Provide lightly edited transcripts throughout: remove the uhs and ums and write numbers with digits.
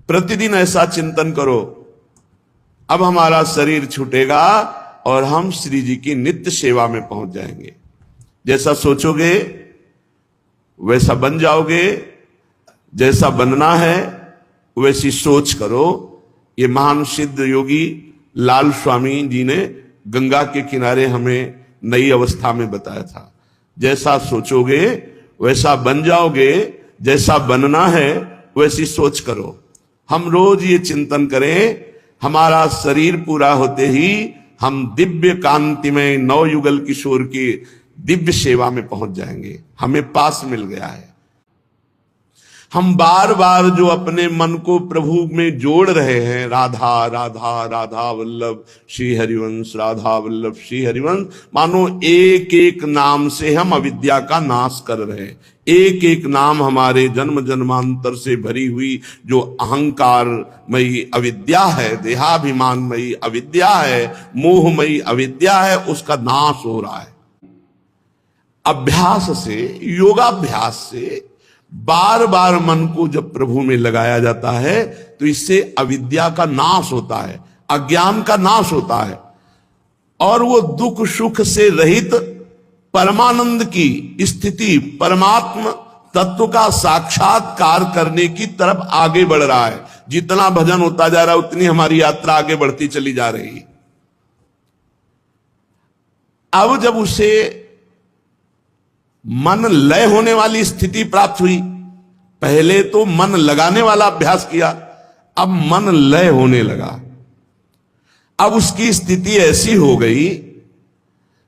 प्रतिदिन ऐसा चिंतन करो, अब हमारा शरीर छूटेगा और हम श्री जी की नित्य सेवा में पहुंच जाएंगे। जैसा सोचोगे वैसा बन जाओगे, जैसा बनना है वैसी सोच करो। ये महान सिद्ध योगी लाल स्वामी जी ने गंगा के किनारे हमें नई अवस्था में बताया था। जैसा सोचोगे वैसा बन जाओगे, जैसा बनना है वैसी सोच करो। हम रोज ये चिंतन करें, हमारा शरीर पूरा होते ही हम दिव्य कांतिमय नवयुगल किशोर की दिव्य सेवा में पहुंच जाएंगे। हमें पास मिल गया है। हम बार बार जो अपने मन को प्रभु में जोड़ रहे हैं, राधा राधा राधा वल्लभ श्री हरिवंश, राधा वल्लभ श्री हरिवंश, मानो एक एक नाम से हम अविद्या का नाश कर रहे हैं। एक एक नाम हमारे जन्म जन्मांतर से भरी हुई जो अहंकारमयी अविद्या है, देहाभिमानमयी अविद्या है, मोहमयी अविद्या है, उसका नाश हो रहा है। अभ्यास से, योगाभ्यास से बार बार मन को जब प्रभु में लगाया जाता है तो इससे अविद्या का नाश होता है, अज्ञान का नाश होता है और वो दुख सुख से रहित परमानंद की स्थिति, परमात्म तत्व का साक्षात्कार करने की तरफ आगे बढ़ रहा है। जितना भजन होता जा रहा है उतनी हमारी यात्रा आगे बढ़ती चली जा रही है। अब जब उसे मन लय होने वाली स्थिति प्राप्त हुई, पहले तो मन लगाने वाला अभ्यास किया, अब मन लय होने लगा। अब उसकी स्थिति ऐसी हो गई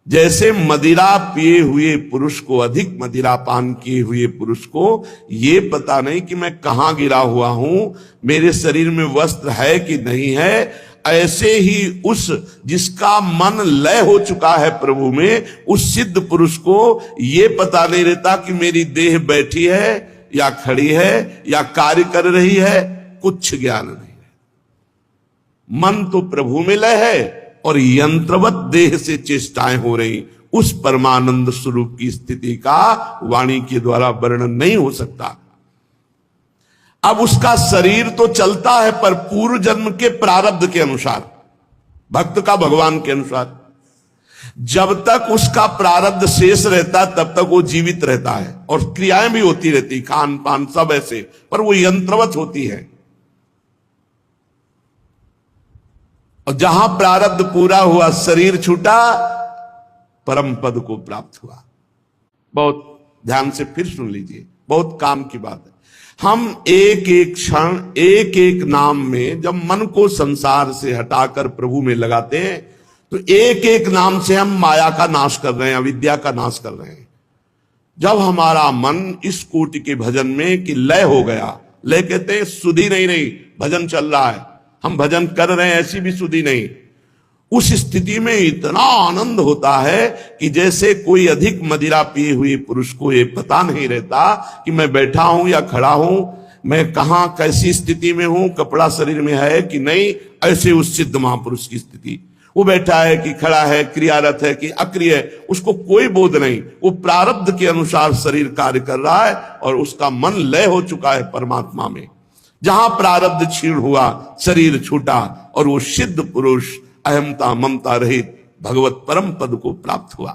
जैसे मदिरा पिए हुए पुरुष को, अधिक मदिरा पान किए हुए पुरुष को ये पता नहीं कि मैं कहां गिरा हुआ हूं, मेरे शरीर में वस्त्र है कि नहीं है। ऐसे ही उस जिसका मन लय हो चुका है प्रभु में, उस सिद्ध पुरुष को ये पता नहीं रहता कि मेरी देह बैठी है या खड़ी है या कार्य कर रही है, कुछ ज्ञान नहीं है। मन तो प्रभु में लय है और यंत्रवत देह से चेष्टाएं हो रही। उस परमानंद स्वरूप की स्थिति का वाणी के द्वारा वर्णन नहीं हो सकता। अब उसका शरीर तो चलता है पर पूर्व जन्म के प्रारब्ध के अनुसार, भक्त का भगवान के अनुसार। जब तक उसका प्रारब्ध शेष रहता तब तक वो जीवित रहता है और क्रियाएं भी होती रहती, खान पान सब ऐसे, पर वो यंत्रवत होती है। और जहां प्रारब्ध पूरा हुआ, शरीर छूटा, परम पद को प्राप्त हुआ। बहुत ध्यान से फिर सुन लीजिए, बहुत काम की बात है। हम एक एक क्षण, एक एक नाम में जब मन को संसार से हटाकर प्रभु में लगाते हैं तो एक एक नाम से हम माया का नाश कर रहे हैं, अविद्या का नाश कर रहे हैं। जब हमारा मन इस कोटि के भजन में कि लय हो गया, लय कहते हैं सुधि नहीं रही, भजन चल रहा है, हम भजन कर रहे हैं, ऐसी भी सुधि नहीं, उस स्थिति में इतना आनंद होता है कि जैसे कोई अधिक मदिरा पिए हुए पुरुष को ये पता नहीं रहता कि मैं बैठा हूं या खड़ा हूं, मैं कहां कैसी स्थिति में हूं, कपड़ा शरीर में है कि नहीं। ऐसे उस सिद्ध महापुरुष की स्थिति, वो बैठा है कि खड़ा है, क्रियारत है कि अक्रिय है, उसको कोई बोध नहीं। वो प्रारब्ध के अनुसार शरीर कार्य कर रहा है और उसका मन लय हो चुका है परमात्मा में। जहां प्रारब्ध क्षीण हुआ, शरीर छूटा और वो सिद्ध पुरुष अहमता ममता रहित भगवत परम पद को प्राप्त हुआ।